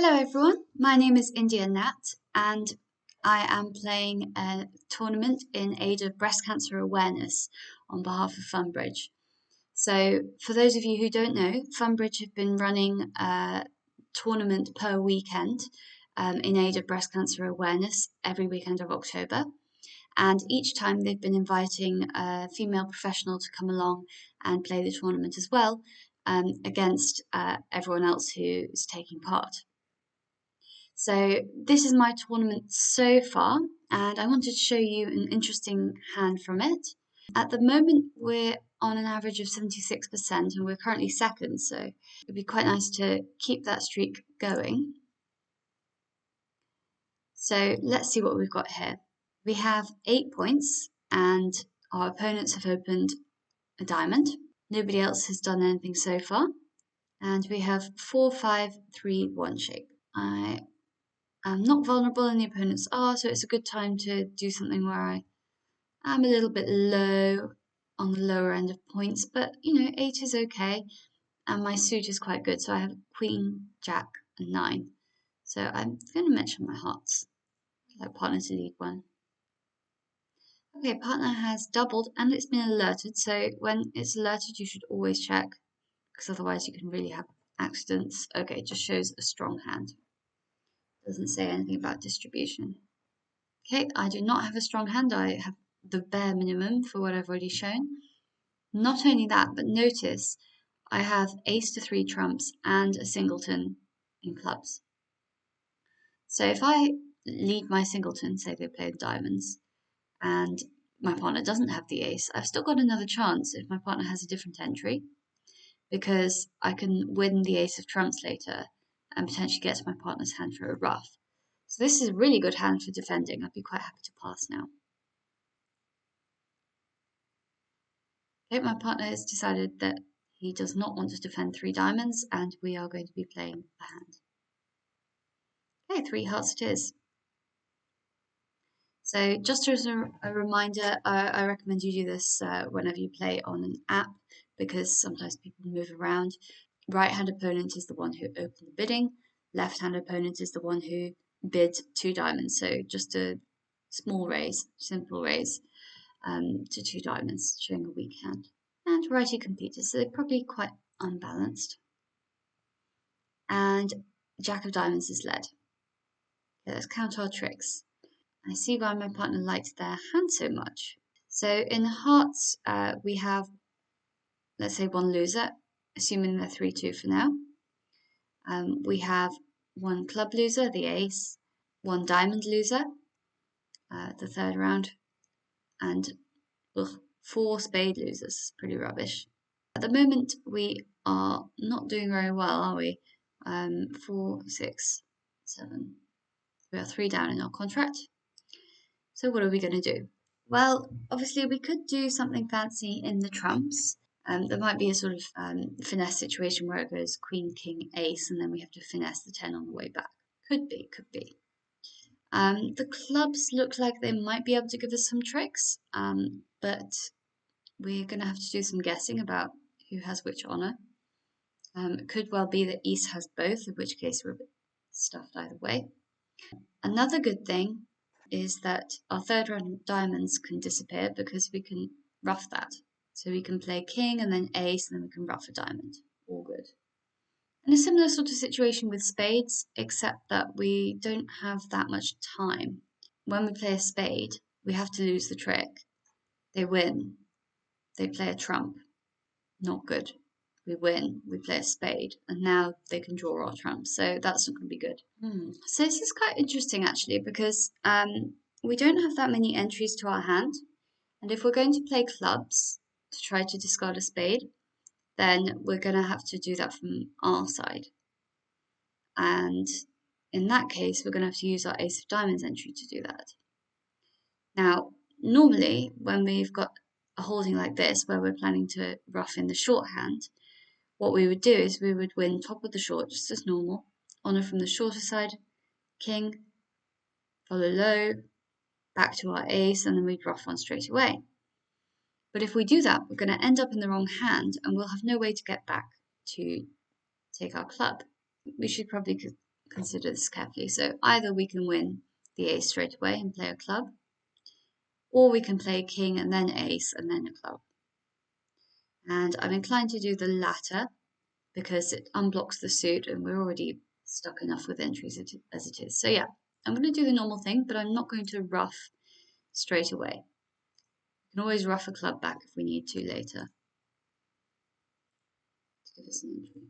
Hello everyone, my name is India Natt and I am playing a tournament in aid of breast cancer awareness on behalf of Funbridge. So for those of you who don't know, Funbridge have been running a tournament per weekend in aid of breast cancer awareness every weekend of October. And each time they've been inviting a female professional to come along and play the tournament as well against everyone else who is taking part. So this is my tournament so far, and I wanted to show you an interesting hand from it. At the moment, we're on an average of 76%, and we're currently second, so it'd be quite nice to keep that streak going. So let's see what we've got here. We have 8 points, and our opponents have opened a diamond. Nobody else has done anything so far. And we have 4, 5, 3, 1 shape. I'm not vulnerable and the opponents are, so it's a good time to do something where I am a little bit low on the lower end of points, but 8 is okay, and my suit is quite good, so I have Queen, Jack, and 9. So I'm going to mention my hearts. I'd like partner to lead one. Okay, partner has doubled and it's been alerted, so when it's alerted you should always check, because otherwise you can really have accidents. Okay, it just shows a strong hand. Doesn't say anything about distribution. Okay, I do not have a strong hand. I have the bare minimum for what I've already shown. Not only that, but notice I have ace to 3 trumps and a singleton in clubs. So if I lead my singleton, say they play the diamonds, and my partner doesn't have the ace, I've still got another chance if my partner has a different entry, because I can win the ace of trumps later and potentially get to my partner's hand for a ruff. So this is a really good hand for defending. I'd be quite happy to pass now. Okay, my partner has decided that he does not want to defend 3 diamonds, and we are going to be playing a hand. Okay, 3 hearts it is. So just as a reminder, I recommend you do this whenever you play on an app, because sometimes people move around. Right-hand opponent is the one who opened the bidding. Left-hand opponent is the one who bid 2 diamonds. So just a small raise, simple raise to 2 diamonds, showing a weak hand. And righty competers, so they're probably quite unbalanced. And Jack of diamonds is led. Okay, let's count our tricks. I see why my partner likes their hand so much. So in hearts, we have, let's say, 1 loser, assuming they're 3-2 for now. We have 1 club loser, the ace, 1 diamond loser, the 3rd round, and 4 spade losers. Pretty rubbish. At the moment, we are not doing very well, are we? 4, 6, 7. We are 3 down in our contract. So what are we going to do? Well, obviously we could do something fancy in the trumps. There might be a sort of finesse situation where it goes queen, king, ace, and then we have to finesse the 10 on the way back. Could be, could be. The clubs look like they might be able to give us some tricks, but we're going to have to do some guessing about who has which honour. It could well be that East has both, in which case we're a bit stuffed either way. Another good thing is that our 3rd round of diamonds can disappear because we can ruff that. So we can play king and then ace, and then we can ruff a diamond. All good. And a similar sort of situation with spades, except that we don't have that much time. When we play a spade, we have to lose the trick. They win. They play a trump. Not good. We win, we play a spade, and now they can draw our trumps, so that's not going to be good. So this is quite interesting actually, because we don't have that many entries to our hand, and if we're going to play clubs to try to discard a spade, then we're going to have to do that from our side, and in that case we're going to have to use our ace of diamonds entry to do that. Now normally when we've got a holding like this where we're planning to ruff in the shorthand, what we would do is we would win top of the short just as normal, honour from the shorter side, king, follow low, back to our ace, and then we'd ruff one straight away. But if we do that, we're going to end up in the wrong hand and we'll have no way to get back to take our club. We should probably consider this carefully. So either we can win the ace straight away and play a club, or we can play king and then ace and then a club. And I'm inclined to do the latter because it unblocks the suit and we're already stuck enough with entries as it is. So yeah, I'm going to do the normal thing, but I'm not going to ruff straight away. We can always ruff a club back if we need to later to give us an entry.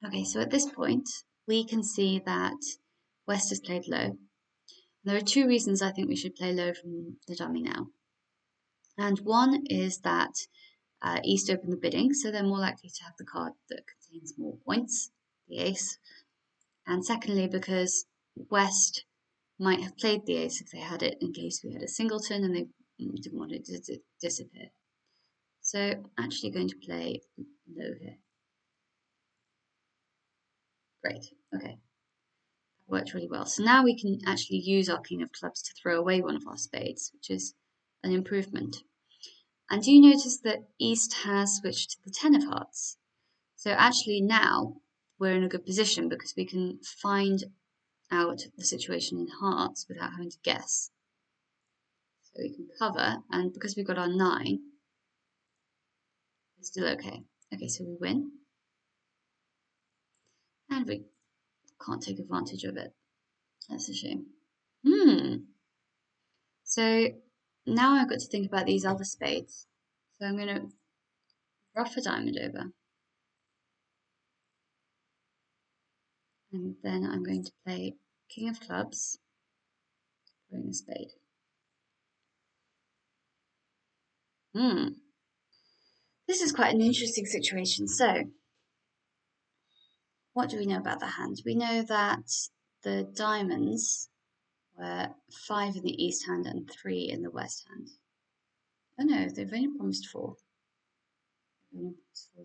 Okay, so at this point, we can see that West has played low. There are two reasons I think we should play low from the dummy now. And one is that East opened the bidding, so they're more likely to have the card that contains more points, the ace. And secondly, because West might have played the ace if they had it in case we had a singleton and they didn't want it to disappear. So I'm actually going to play low here. Great, okay. That worked really well. So now we can actually use our king of clubs to throw away one of our spades, which is an improvement. And do you notice that East has switched to the 10 of hearts? So actually now we're in a good position because we can find out the situation in hearts without having to guess. So we can cover, and because we've got our 9, it's still okay. Okay, so we win. And we can't take advantage of it. That's a shame. So now I've got to think about these other spades. So I'm going to ruff a diamond over. And then I'm going to play king of clubs, throwing a spade. This is quite an interesting situation. So, what do we know about the hand? We know that the diamonds were 5 in the east hand and 3 in the west hand. Oh no, they've only promised 4.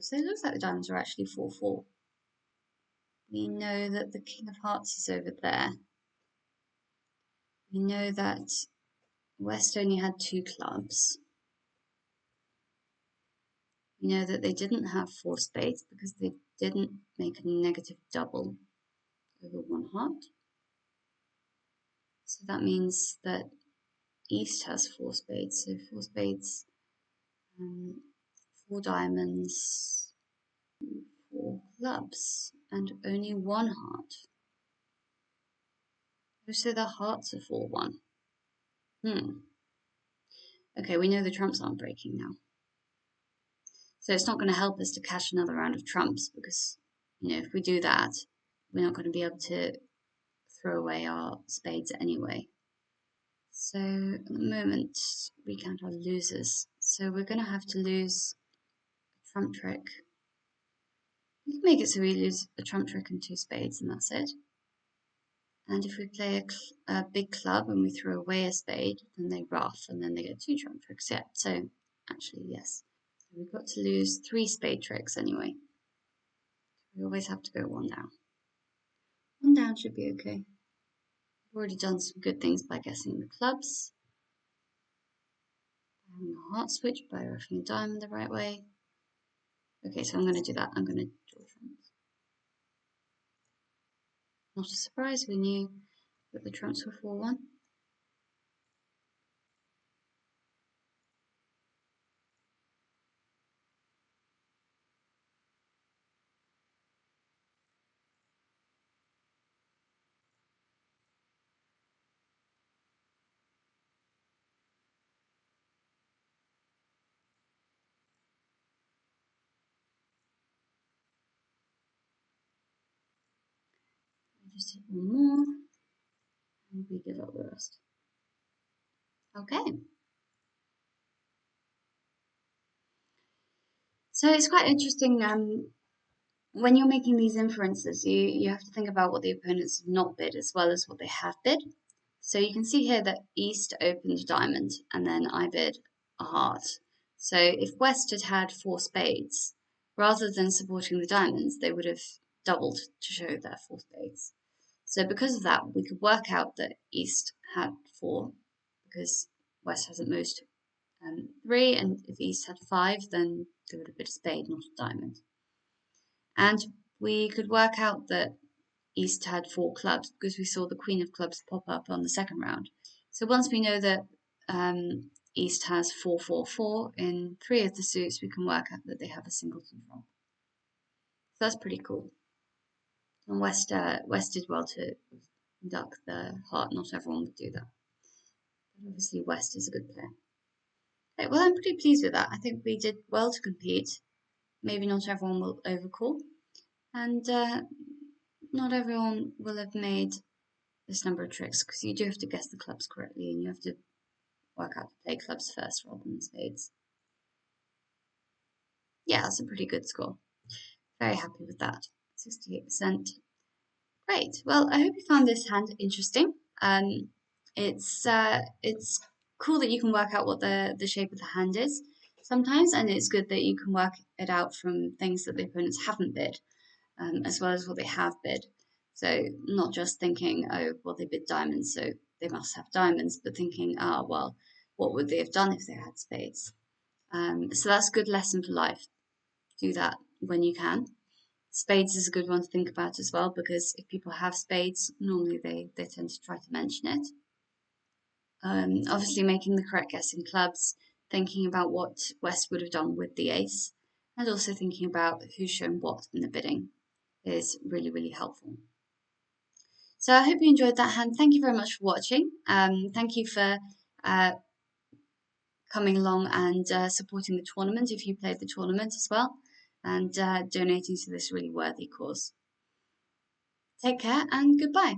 So it looks like the diamonds are actually 4-4. We know that the king of hearts is over there. We know that West only had 2 clubs. We know that they didn't have 4 spades because they didn't make a negative double over 1 heart. So that means that East has 4 spades. So 4 spades, 4 diamonds, 4 clubs, and only 1 heart. So the hearts are 4-1. Okay, we know the trumps aren't breaking now. So it's not going to help us to cash another round of trumps because, if we do that, we're not going to be able to throw away our spades anyway. So at the moment, we count our losers. So we're going to have to lose a trump trick. We can make it so we lose a trump trick and 2 spades, and that's it. And if we play a big club and we throw away a spade, then they ruff, and then they get 2 trump tricks. Yeah, so actually, yes. So we've got to lose 3 spade tricks anyway. We always have to go 1 down. 1 down should be okay. We've already done some good things by guessing the clubs, by having a heart switch, by ruffing a diamond the right way. Okay, so I'm going to do that. I'm going to draw trumps. Not a surprise, we knew that the trumps were 4-1. Just hit 1 more, and we give up the rest. Okay. So it's quite interesting. When you're making these inferences, you have to think about what the opponents have not bid as well as what they have bid. So you can see here that East opened diamond and then I bid a heart. So if West had had 4 spades, rather than supporting the diamonds, they would have doubled to show their 4 spades. So because of that, we could work out that East had 4 because West has at most 3, and if East had 5, then they would have been a spade, not a diamond. And we could work out that East had 4 clubs because we saw the Queen of Clubs pop up on the second round. So once we know that East has 4-4-4 in 3 of the suits, we can work out that they have a singleton draw. So that's pretty cool. And West did well to duck the heart. Not everyone would do that. But obviously West is a good player. Okay, well, I'm pretty pleased with that. I think we did well to compete. Maybe not everyone will overcall. And not everyone will have made this number of tricks because you do have to guess the clubs correctly and you have to work out to play clubs first rather than spades. Yeah, that's a pretty good score. Very happy with that. 68%. Great. Well, I hope you found this hand interesting. It's cool that you can work out what the shape of the hand is sometimes, and it's good that you can work it out from things that the opponents haven't bid, as well as what they have bid. So not just thinking, oh, well, they bid diamonds, so they must have diamonds, but thinking, well, what would they have done if they had spades? So that's a good lesson for life. Do that when you can. Spades is a good one to think about as well, because if people have spades, normally they tend to try to mention it. Obviously making the correct guess in clubs, thinking about what West would have done with the ace, and also thinking about who's shown what in the bidding is really, really helpful. So I hope you enjoyed that hand. Thank you very much for watching. Thank you for coming along and supporting the tournament if you played the tournament as well, and donating to this really worthy cause. Take care and goodbye.